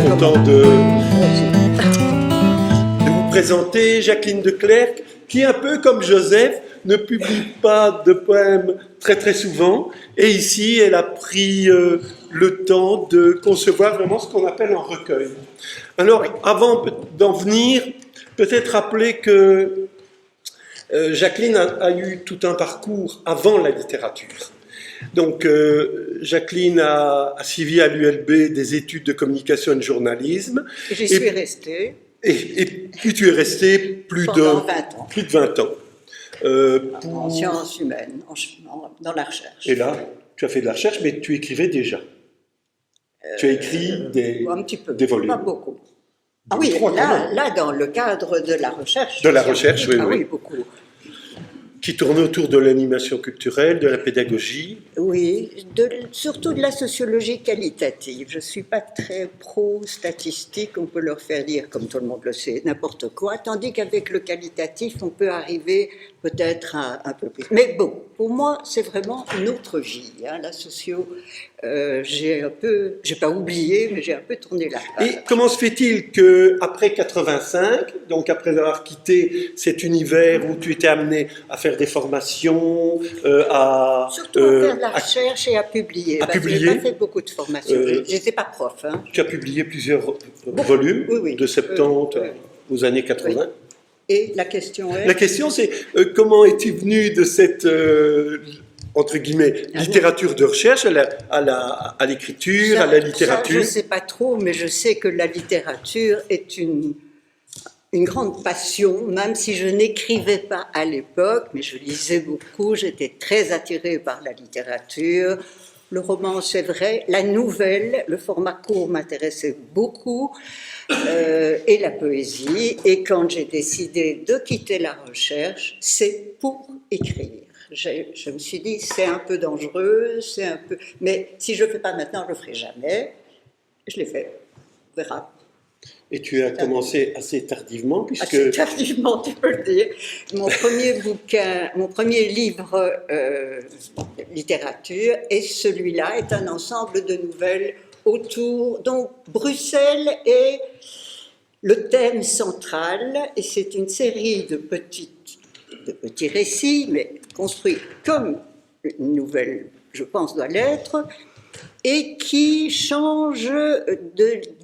Content de vous présenter Jacqueline de Clercq, qui, un peu comme Joseph, ne publie pas de poèmes très très souvent. Et ici, elle a pris le temps de concevoir vraiment ce qu'on appelle un recueil. Alors, avant d'en venir, peut-être rappeler que Jacqueline a eu tout un parcours avant la littérature. Donc, Jacqueline a suivi à l'ULB des études de communication et de journalisme. J'y suis restée. Et puis tu es restée plus de 20 ans. En sciences humaines, dans la recherche. Et là, tu as fait de la recherche, mais tu écrivais déjà. Tu as écrit un petit peu, des volumes. Pas beaucoup. Ah oui, là, dans le cadre de la recherche. De la recherche, oui, oui, beaucoup. Qui tournait autour de l'animation culturelle, de la pédagogie. Oui, surtout de la sociologie qualitative. Je ne suis pas très pro-statistique, on peut leur faire dire, comme tout le monde le sait, n'importe quoi, tandis qu'avec le qualitatif, on peut arriver peut-être à un peu plus. Mais bon, pour moi, c'est vraiment une autre vie, hein, la socio. J'ai pas oublié, mais j'ai un peu tourné la page. Et comment se fait-il qu'après 85, donc après avoir quitté cet univers où tu étais amené à faire des formations, surtout à faire de la recherche et à publier. Je n'ai pas fait beaucoup de formations. Je n'étais pas prof. Hein. Tu as publié plusieurs volumes, oui. De 70 aux années 80. Oui. Et la question est... La question c'est, comment es-tu venu de cette... entre guillemets, littérature de recherche à l'écriture, à la littérature? Ça, je ne sais pas trop, mais je sais que la littérature est une grande passion, même si je n'écrivais pas à l'époque, mais je lisais beaucoup, j'étais très attirée par la littérature. Le roman, c'est vrai, la nouvelle, le format court m'intéressait beaucoup, et la poésie. Et quand j'ai décidé de quitter la recherche, c'est pour écrire. Je me suis dit, c'est un peu dangereux, mais si je ne le fais pas maintenant, je ne le ferai jamais. Je l'ai fait, on verra. Et tu as commencé assez tardivement, puisque... Assez tardivement, tu peux le dire. Mon premier livre littérature, et celui-là est un ensemble de nouvelles autour... Donc, Bruxelles est le thème central, et c'est une série de petits récits, mais construits comme une nouvelle, je pense, doit l'être, et qui change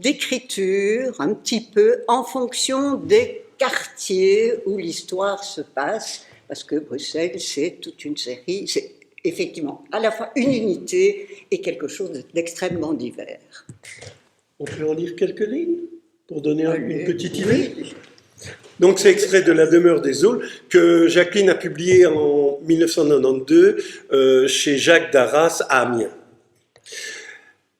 d'écriture un petit peu en fonction des quartiers où l'histoire se passe, parce que Bruxelles, c'est toute une série, c'est effectivement à la fois une unité et quelque chose d'extrêmement divers. On peut en lire quelques lignes pour donner une petite idée? Oui. Donc c'est extrait de La demeure des Aules que Jacqueline a publié en 1992 chez Jacques Darras à Amiens,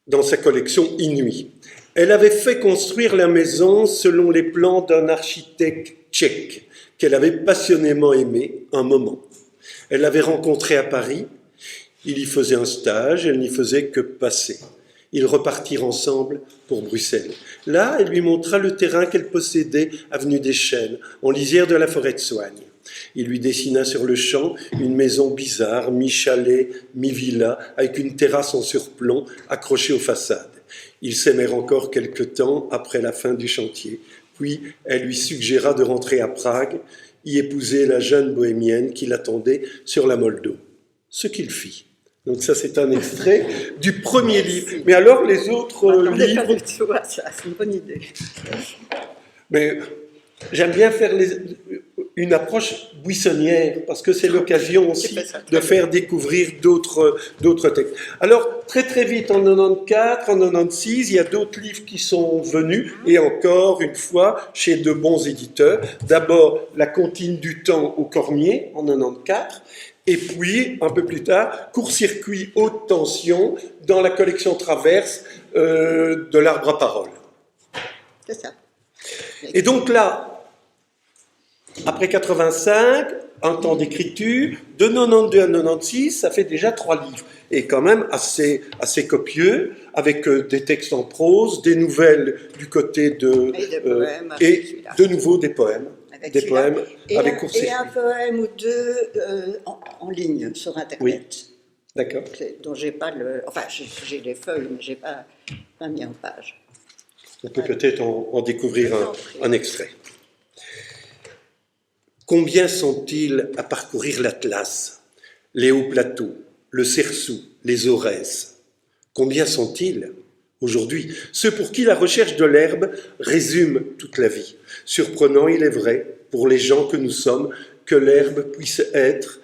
dans sa collection Inuit. Elle avait fait construire la maison selon les plans d'un architecte tchèque qu'elle avait passionnément aimé un moment. Elle l'avait rencontré à Paris, il y faisait un stage, elle n'y faisait que passer. Ils repartirent ensemble pour Bruxelles. Là, elle lui montra le terrain qu'elle possédait, avenue des Chênes, en lisière de la forêt de Soignes. Il lui dessina sur le champ une maison bizarre, mi-chalet, mi-villa, avec une terrasse en surplomb accrochée aux façades. Ils s'aimèrent encore quelque temps après la fin du chantier. Puis, elle lui suggéra de rentrer à Prague, y épouser la jeune bohémienne qui l'attendait sur la Moldo. Ce qu'il fit. Donc ça, c'est un extrait du premier livre. Mais alors, les autres livres... Pas du tout à ça, c'est une bonne idée. Mais j'aime bien faire une approche buissonnière, parce que c'est l'occasion aussi de faire découvrir d'autres textes. Alors, très très vite, en 94, en 96, il y a d'autres livres qui sont venus, et encore une fois, chez de bons éditeurs. D'abord, La Comptine du temps au Cormier, en 94, et puis, un peu plus tard, Court-circuit haute tension dans la collection Traverse de l'Arbre à parole. C'est ça. Et donc là, après 85, un temps d'écriture, de 92 à 96, ça fait déjà 3 livres. Et quand même assez copieux, avec des textes en prose, des nouvelles du côté de... Et des poèmes. Et de nouveau des poèmes. Des poèmes avec Court-circuit. Et un poème ou deux en ligne sur Internet. D'accord. dont j'ai pas le... Enfin, j'ai les feuilles, mais j'ai pas mis en page. On peut peut-être en découvrir Je t'en prie. un extrait. Combien sont-ils à parcourir l'Atlas, les hauts plateaux, le Cersou, les Aurès? Combien sont-ils aujourd'hui ceux pour qui la recherche de l'herbe résume toute la vie? Surprenant, il est vrai, pour les gens que nous sommes, que l'herbe puisse être,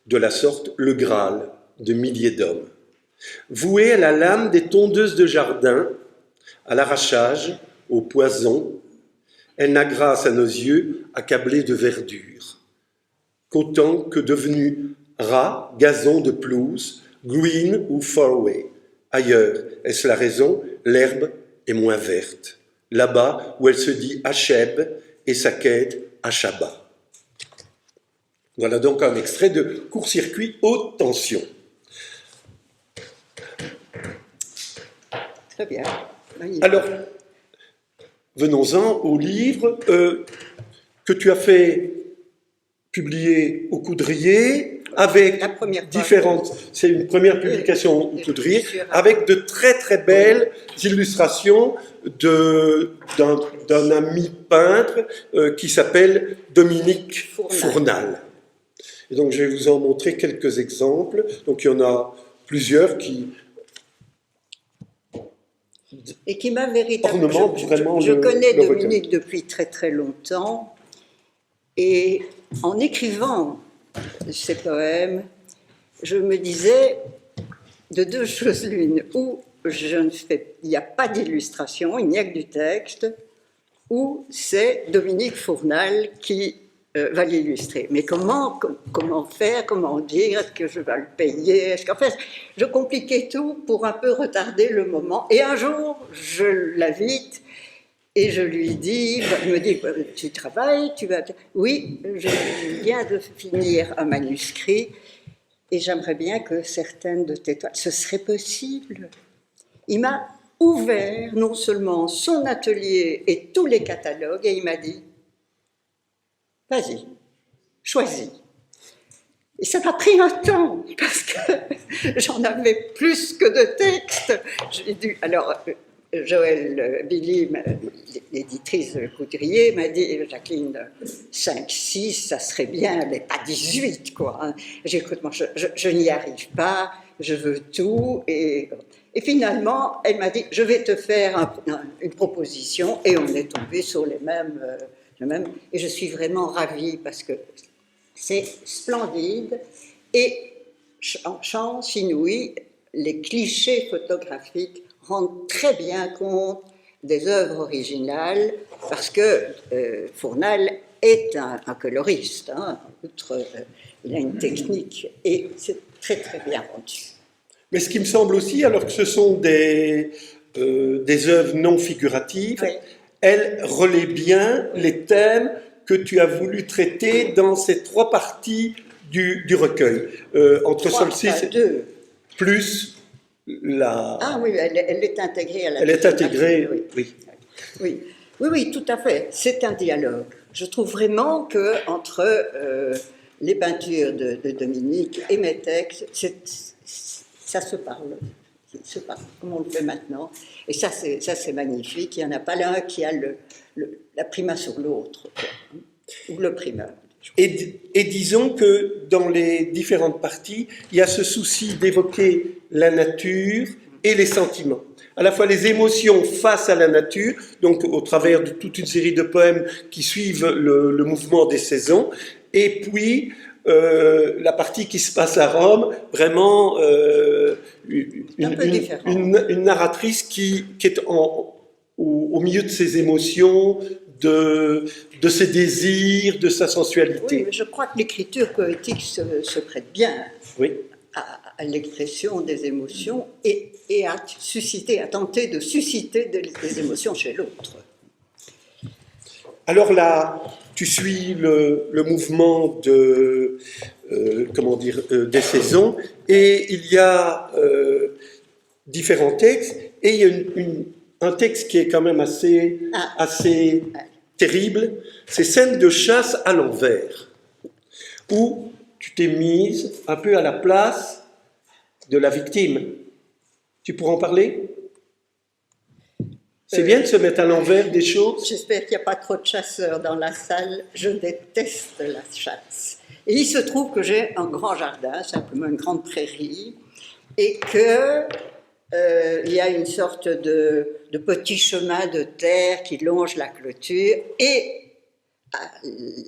de la sorte, le Graal de milliers d'hommes. Vouée à la lame des tondeuses de jardin, à l'arrachage, au poison, elle n'a grâce à nos yeux accablés de verdure, qu'autant que devenus ras, gazon de pelouse, green ou faraway. Ailleurs, est-ce la raison? L'herbe est moins verte. Là-bas, où elle se dit Hacheb et sa quête Hachaba. Voilà donc un extrait de Court-circuit haute tension. Très bien. Magnifique. Alors, venons-en au livre que tu as fait publier au Coudrier avec La première fois. différentes. C'est une première publication au Oui, Coudrier je suis ravie. avec de très très belles illustrations d'un ami peintre qui s'appelle Dominique Fournal. Et donc je vais vous en montrer quelques exemples. Donc il y en a plusieurs qui Et qui m'a véritablement... ornementent vraiment Je le connais recueil. Dominique depuis très très longtemps, et en écrivant ces poèmes, je me disais de deux choses l'une, ou il n'y a pas d'illustration, il n'y a que du texte, ou c'est Dominique Fournal qui va l'illustrer. Mais comment faire, comment dire, est-ce que je vais le payer? En fait, je compliquais tout pour un peu retarder le moment. Et un jour, je l'invite et je lui dis, il me dit, tu travailles, tu vas... Oui, je viens de finir un manuscrit et j'aimerais bien que certaines de tes toiles, ce serait possible. Il m'a ouvert non seulement son atelier et tous les catalogues et il m'a dit, vas-y, choisis. Et ça m'a pris un temps, parce que j'en avais plus que de textes. Alors, Joëlle Billy, l'éditrice de Coudrier, m'a dit, Jacqueline, 5, 6, ça serait bien, mais pas 18, quoi. Hein. J'ai dit, écoute, moi, je n'y arrive pas, je veux tout. Et finalement, elle m'a dit, je vais te faire une proposition, et on est tombé sur les mêmes. Et je suis vraiment ravie parce que c'est splendide et en chance inouïe, les clichés photographiques rendent très bien compte des œuvres originales parce que Fournal est un coloriste, hein, il a une technique et c'est très très bien rendu. Mais ce qui me semble aussi, alors que ce sont des œuvres non figuratives, oui. Elle relaie bien les thèmes que tu as voulu traiter dans ces trois parties du recueil. Entre Solstice plus la... Ah oui, elle est intégrée à la... Elle est intégrée, oui, tout à fait. C'est un dialogue. Je trouve vraiment qu'entre les peintures de Dominique et mes textes, ça se parle. Comme on le fait maintenant. Et ça, c'est magnifique. Il n'y en a pas l'un qui a la prima sur l'autre, ou le primeur. Et disons que dans les différentes parties, il y a ce souci d'évoquer la nature et les sentiments. À la fois les émotions face à la nature, donc au travers de toute une série de poèmes qui suivent le mouvement des saisons, et puis la partie qui se passe à Rome, vraiment une narratrice qui est au milieu de ses émotions, de ses désirs, de sa sensualité. Oui, mais je crois que l'écriture poétique se prête bien à l'expression des émotions et à tenter de susciter des émotions chez l'autre. Alors là, tu suis le mouvement des saisons, et il y a différents textes, et il y a un texte qui est quand même assez terrible, c'est Scène de chasse à l'envers, où tu t'es mise un peu à la place de la victime. Tu pourras en parler? C'est bien de se mettre à l'envers des choses. J'espère qu'il n'y a pas trop de chasseurs dans la salle. Je déteste la chasse. Et il se trouve que j'ai un grand jardin, simplement une grande prairie, et que il y a une sorte de petit chemin de terre qui longe la clôture. Et à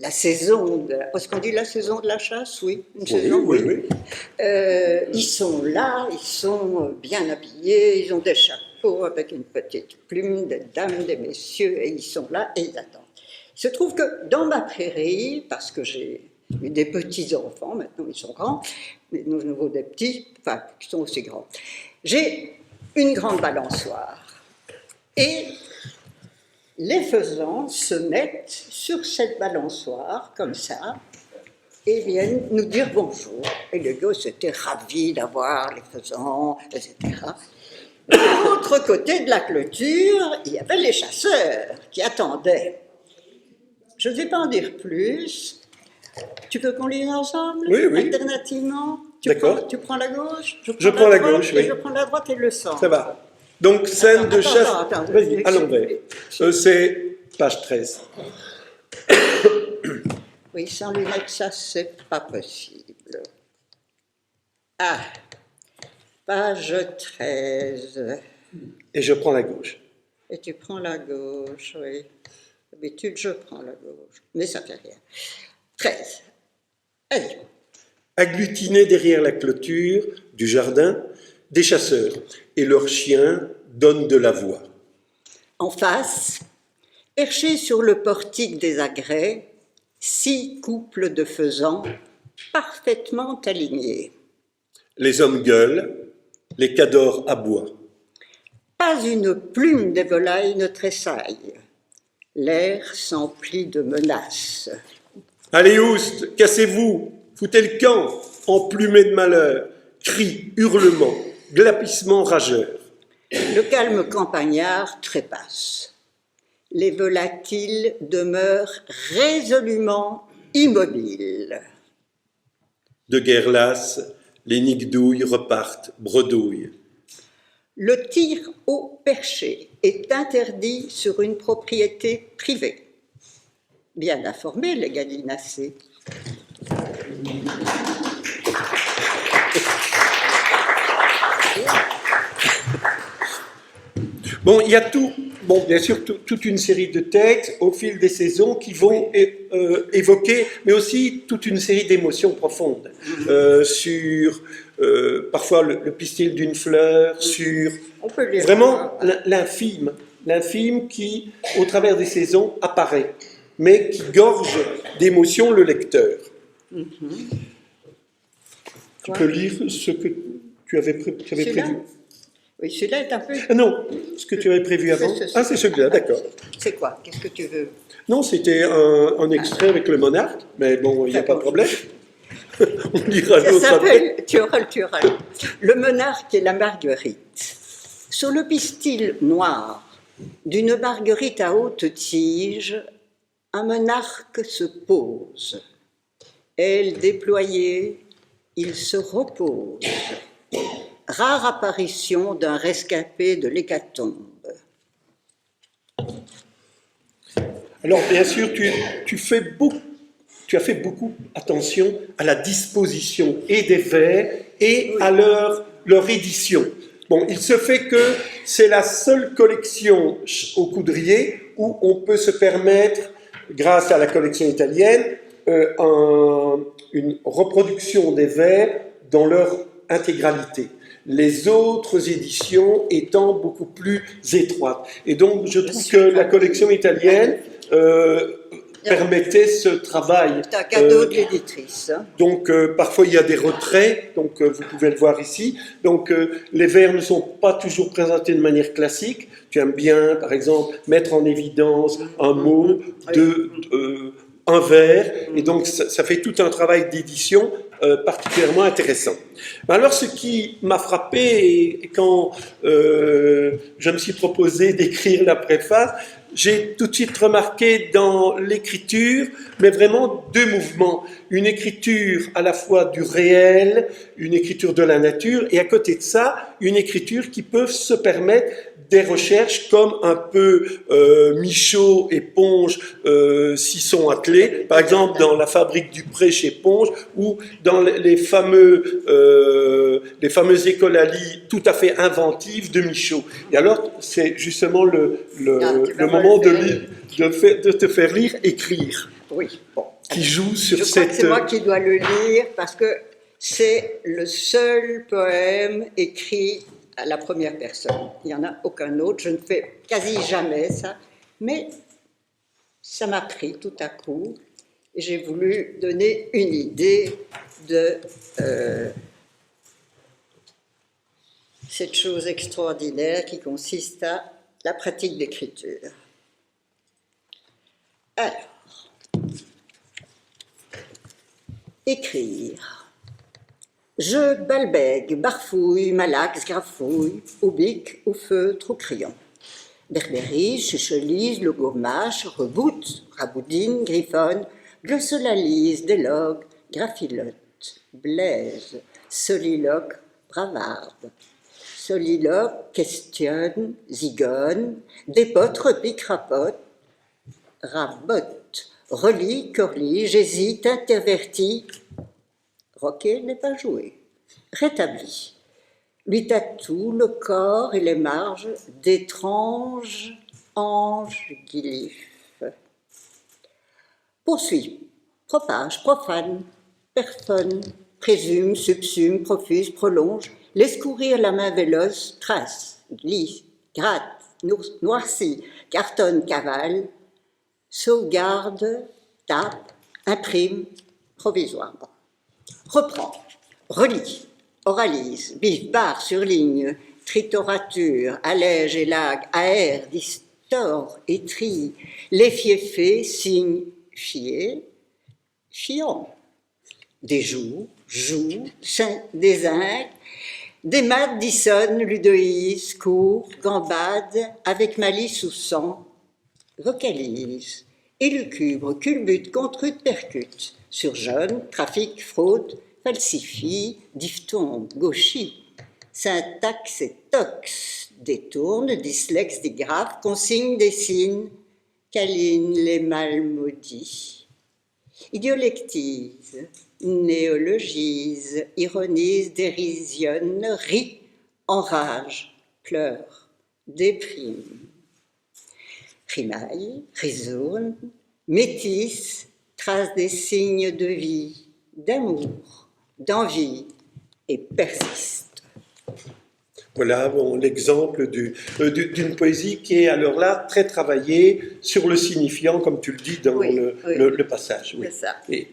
la saison, est-ce qu'on dit la saison de la chasse? Oui, une saison. Oui. Ils sont là, ils sont bien habillés, ils ont des chapeaux avec une petite plume, des dames, des messieurs, et ils sont là et ils attendent. Il se trouve que dans ma prairie, parce que j'ai eu des petits-enfants, maintenant ils sont grands, mais de nouveau des petits, enfin, qui sont aussi grands, j'ai une grande balançoire. Et les faisans se mettent sur cette balançoire, comme ça, et viennent nous dire bonjour. Et les gosses étaient ravis d'avoir les faisans, etc. De l'autre côté de la clôture, il y avait les chasseurs qui attendaient. Je ne vais pas en dire plus. Tu veux qu'on lise ensemble? Oui. Alternativement. D'accord. Tu prends la gauche? Je prends la gauche, oui. Et je prends la droite et le centre. Ça va. Donc, scène de chasse. Attends, Vas-y, à l'envers. C'est page 13. Oui, sans lunettes, ça, c'est pas possible. Ah, page 13. Et je prends la gauche. Et tu prends la gauche, oui. D'habitude, je prends la gauche, mais ça fait rien. 13. Allez. Agglutinés derrière la clôture du jardin, des chasseurs et leurs chiens donnent de la voix. En face, perchés sur le portique des agrès, 6 couples de faisans parfaitement alignés. Les hommes gueulent, les cadors aboient. Pas une plume des volailles ne tressaille. L'air s'emplit de menaces. Allez, oust, cassez-vous, foutez le camp, emplumés de malheur, cris, hurlements, glapissements rageurs. Le calme campagnard trépasse. Les volatiles demeurent résolument immobiles. De guerre lasse, les nigdouilles repartent, bredouilles. Le tir au perché est interdit sur une propriété privée. Bien informés, les gallinacés. Bon, il y a bien sûr, toute une série de textes au fil des saisons qui vont évoquer, mais aussi toute une série d'émotions profondes sur parfois le pistil d'une fleur, sur vraiment l'infime qui, au travers des saisons, apparaît, mais qui gorge d'émotions le lecteur. Tu peux lire ce que tu avais prévu? Oui, celui-là est un peu... Non, ce que tu avais prévu avant. Ah, c'est celui-là, d'accord. C'est quoi? Qu'est-ce que tu veux? Non, c'était un extrait avec le monarque, mais bon, il n'y a pas de problème. On lira l'autre après. Tu auras. Le monarque et la marguerite. Sur le pistil noir d'une marguerite à haute tige, un monarque se pose. Aile déployée, il se repose. Rare apparition d'un rescapé de l'hécatombe. Alors, bien sûr, tu as fait beaucoup attention à la disposition et des vers et à leur édition. Bon, il se fait que c'est la seule collection au Coudrier où on peut se permettre, grâce à la collection italienne, une reproduction des vers dans leur intégralité. Les autres éditions étant beaucoup plus étroites. Et donc, je trouve que la collection italienne permettait ce travail. C'est un cadeau de l'éditrice. Donc, parfois, il y a des retraits, donc vous pouvez le voir ici. Donc, les vers ne sont pas toujours présentés de manière classique. Tu aimes bien, par exemple, mettre en évidence un mot, un vers, et donc ça fait tout un travail d'édition particulièrement intéressant. Alors, ce qui m'a frappé, et quand je me suis proposé d'écrire la préface, j'ai tout de suite remarqué dans l'écriture, mais vraiment deux mouvements. une écriture à la fois du réel, une écriture de la nature, et à côté de ça, une écriture qui peut se permettre des recherches comme un peu Michaud et Ponge s'y sont attelés, par exemple dans La Fabrique du Pré chez Ponge, ou dans les fameuses écoles à lit tout à fait inventives de Michaud. Et alors, c'est justement le moment de te faire lire, écrire, Oui, bon. qui joue sur Je crois cette... que c'est moi qui dois le lire parce que c'est le seul poème écrit à la première personne. Il n'y en a aucun autre, je ne fais quasi jamais ça, mais ça m'a pris tout à coup et j'ai voulu donner une idée de cette chose extraordinaire qui consiste à la pratique d'écriture. Alors, écrire. Je balbègue, barfouille, malaxe, grafouille, au bic, au feutre, au crayon. Berbérise, chuchelise, logomâche, reboute, raboudine, griffonne, glossolalise, délogue, graffilote, blaise, soliloque, bravarde. Soliloque, questionne, zigonne, dépote, repique, rapote, rabote, relie, corlie, j'hésite, interverti. Roquet n'est pas joué. Rétabli. Lui tatoue le corps et les marges d'étranges anges glyphes. Poursuit. Propage, profane, personne, présume, subsume, profuse, prolonge, laisse courir la main véloce, trace, glisse, gratte, noircit, cartonne, cavale, sauvegarde, tape, imprime, provisoire. Reprend, relie, oralise, biffe, barre, surligne, tritorature, allège, élague, aère, distord, étrie, les fiefés, signe, fier, fiant, des joues, joue, désingue, des maths dissonne, ludoïse, court, gambade, avec malice ou sang, vocalise, élucubre, culbute, contrute, percute, surjeune, trafic, fraude, falsifie, diphtongue, gauchie, syntaxe et tox, détourne, dyslexe, digraphe, consigne des signes, câline les malmaudits, idiolectise, néologise, ironise, dérisionne, rit, enrage, pleure, déprime, rimaille, risourne, métisse, trace des signes de vie, d'amour, d'envie et persiste. Voilà l'exemple d'une poésie qui est alors là très travaillée sur le signifiant, comme tu le dis dans le passage. Oui. C'est ça. Et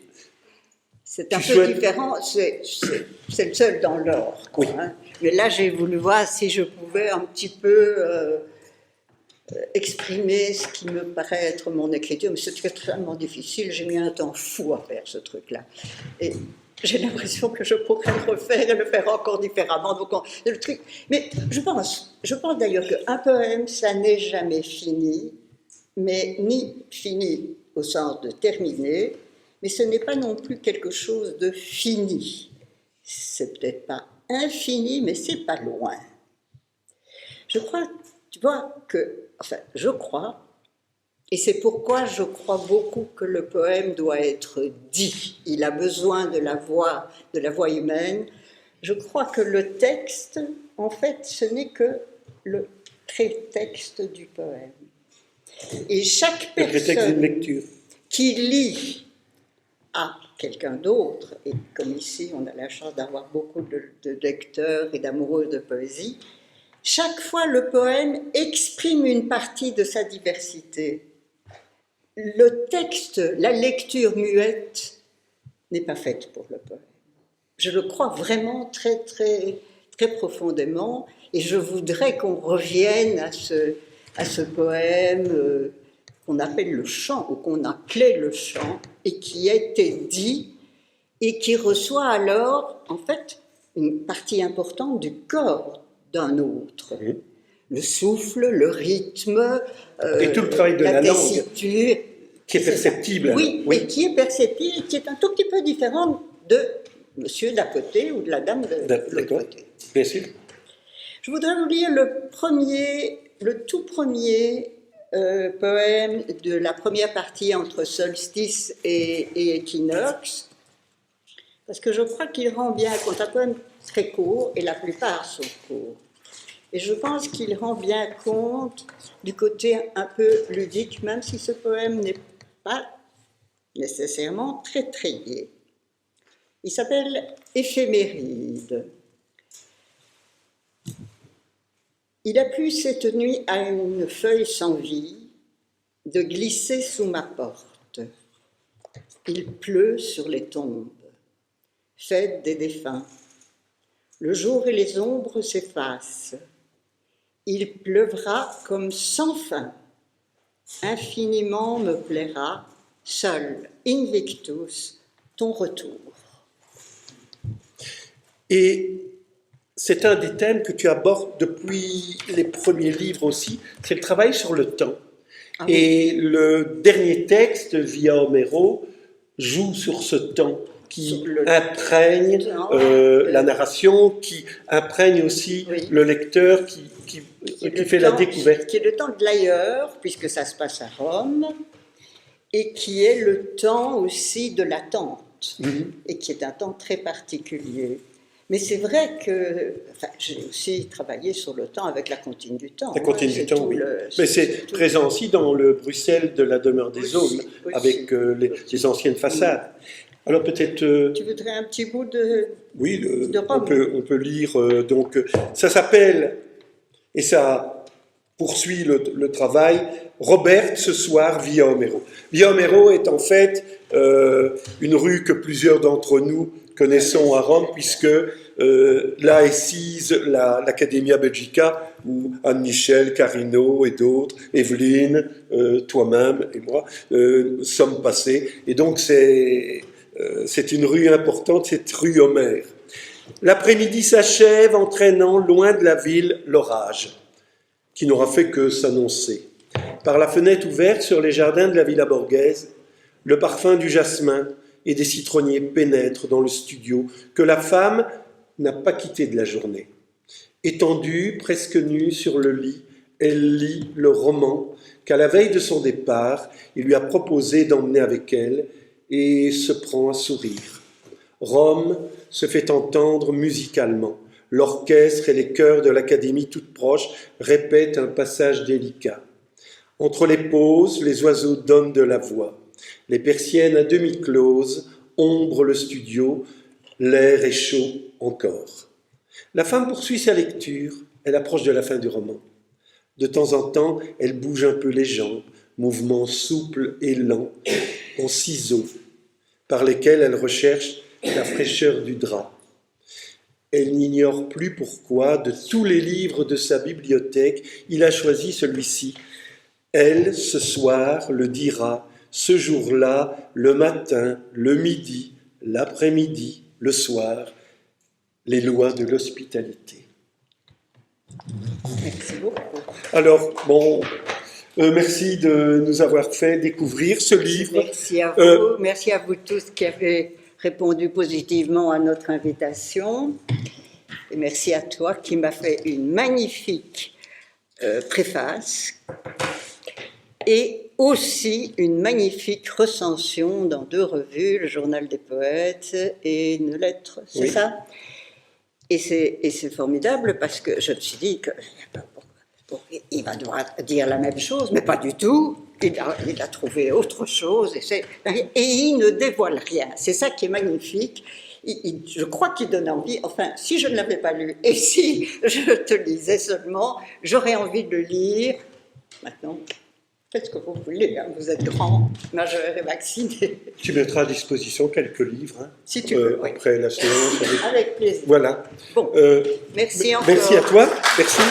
c'est un peu différent, c'est le seul dans l'or. Oui. Hein. Mais là, j'ai voulu voir si je pouvais un petit peu exprimer ce qui me paraît être mon écriture, mais c'est extrêmement difficile, j'ai mis un temps fou à faire ce truc-là. Et j'ai l'impression que je pourrais le refaire et le faire encore différemment. Donc le truc. Mais je pense d'ailleurs qu'un poème, ça n'est jamais fini, mais ni fini au sens de terminé, mais ce n'est pas non plus quelque chose de fini. C'est peut-être pas infini, mais c'est pas loin. Je crois, tu vois, je crois, et c'est pourquoi je crois beaucoup que le poème doit être dit. Il a besoin de la voix humaine. Je crois que le texte, en fait, ce n'est que le prétexte du poème. Et chaque personne qui lit à quelqu'un d'autre, et comme ici on a la chance d'avoir beaucoup de lecteurs et d'amoureux de poésie, chaque fois le poème exprime une partie de sa diversité. Le texte, la lecture muette n'est pas faite pour le poème. Je le crois vraiment très, très, très profondément, et je voudrais qu'on revienne à ce poème qu'on appelle le chant, ou qu'on appelait le chant, et qui a été dit, et qui reçoit alors, en fait, une partie importante du corps d'un autre. Le souffle, le rythme, et tout le travail de la tessiture, qui est perceptible. Oui, oui, qui est perceptible, qui est un tout petit peu différent de monsieur d'à côté ou de la dame de l'autre côté. Bien sûr. Je voudrais vous lire le tout premier poème de la première partie entre solstice et équinoxe, parce que je crois qu'il rend bien compte. Un poème très court, et la plupart sont courts. Et je pense qu'il rend bien compte du côté un peu ludique, même si ce poème n'est pas nécessairement très très gai. Il s'appelle Éphéméride. Il a plu cette nuit à une feuille sans vie de glisser sous ma porte. Il pleut sur les tombes, fête des défunts. Le jour et les ombres s'effacent. Il pleuvra comme sans fin. Infiniment me plaira, seul, invictus, ton retour. Et c'est un des thèmes que tu abordes depuis les premiers livres aussi, c'est le travail sur le temps. Ah oui. Et le dernier texte, Via Homero, joue sur ce temps qui imprègne la narration, qui imprègne aussi le lecteur, qui fait la découverte. Qui est le temps de l'ailleurs, puisque ça se passe à Rome, et qui est le temps aussi de l'attente, et qui est un temps très particulier. Mais c'est vrai que j'ai aussi travaillé sur le temps avec la Comptine du temps. La Comptine du temps, oui. Mais c'est présent aussi dans le Bruxelles de la demeure des Aulnes, avec les anciennes façades. Alors peut-être... Tu voudrais un petit bout de... Oui, de Rome. On peut lire. Donc, ça s'appelle, et ça poursuit le travail, Robert, ce soir, Via Homero. Via Homero est en fait une rue que plusieurs d'entre nous connaissons à Rome, puisque là est sise l'Accademia Belgica, où Anne-Michel, Carino et d'autres, Evelyne, toi-même et moi, sommes passés. Et donc c'est une rue importante, cette rue Homère. L'après-midi s'achève, entraînant loin de la ville l'orage, qui n'aura fait que s'annoncer. Par la fenêtre ouverte sur les jardins de la Villa Borghese, le parfum du jasmin et des citronniers pénètrent dans le studio que la femme n'a pas quitté de la journée. Étendue, presque nue sur le lit, elle lit le roman qu'à la veille de son départ, il lui a proposé d'emmener avec elle et se prend à sourire. Rome se fait entendre musicalement. L'orchestre et les chœurs de l'académie toute proche répètent un passage délicat. Entre les pauses, les oiseaux donnent de la voix. Les persiennes à demi closes ombrent le studio. L'air est chaud encore. La femme poursuit sa lecture. Elle approche de la fin du roman. De temps en temps, elle bouge un peu les jambes, mouvements souples et lents, en ciseaux, par lesquels elle recherche la fraîcheur du drap. Elle n'ignore plus pourquoi, de tous les livres de sa bibliothèque, il a choisi celui-ci. Elle, ce soir, le dira, ce jour-là, le matin, le midi, l'après-midi, le soir, les lois de l'hospitalité. Merci beaucoup. Alors, bon, merci de nous avoir fait découvrir ce livre. Merci à vous, merci à vous tous qui avez répondu positivement à notre invitation. Et merci à toi qui m'as fait une magnifique préface et aussi une magnifique recension dans 2 revues, le Journal des Poètes et une lettre, c'est ça ? Et c'est formidable parce que je me suis dit qu'il va devoir dire la même chose, mais pas du tout. Il a trouvé autre chose et il ne dévoile rien. C'est ça qui est magnifique. Je crois qu'il donne envie. Enfin, si je ne l'avais pas lu et si je te lisais seulement, j'aurais envie de le lire. Maintenant, qu'est-ce que vous voulez, hein, vous êtes grand, majeur et vacciné. Tu mettras à disposition quelques livres, hein, si tu veux, oui. Après la séance. Avec plaisir. Voilà. Bon, merci encore. Merci à toi. Merci.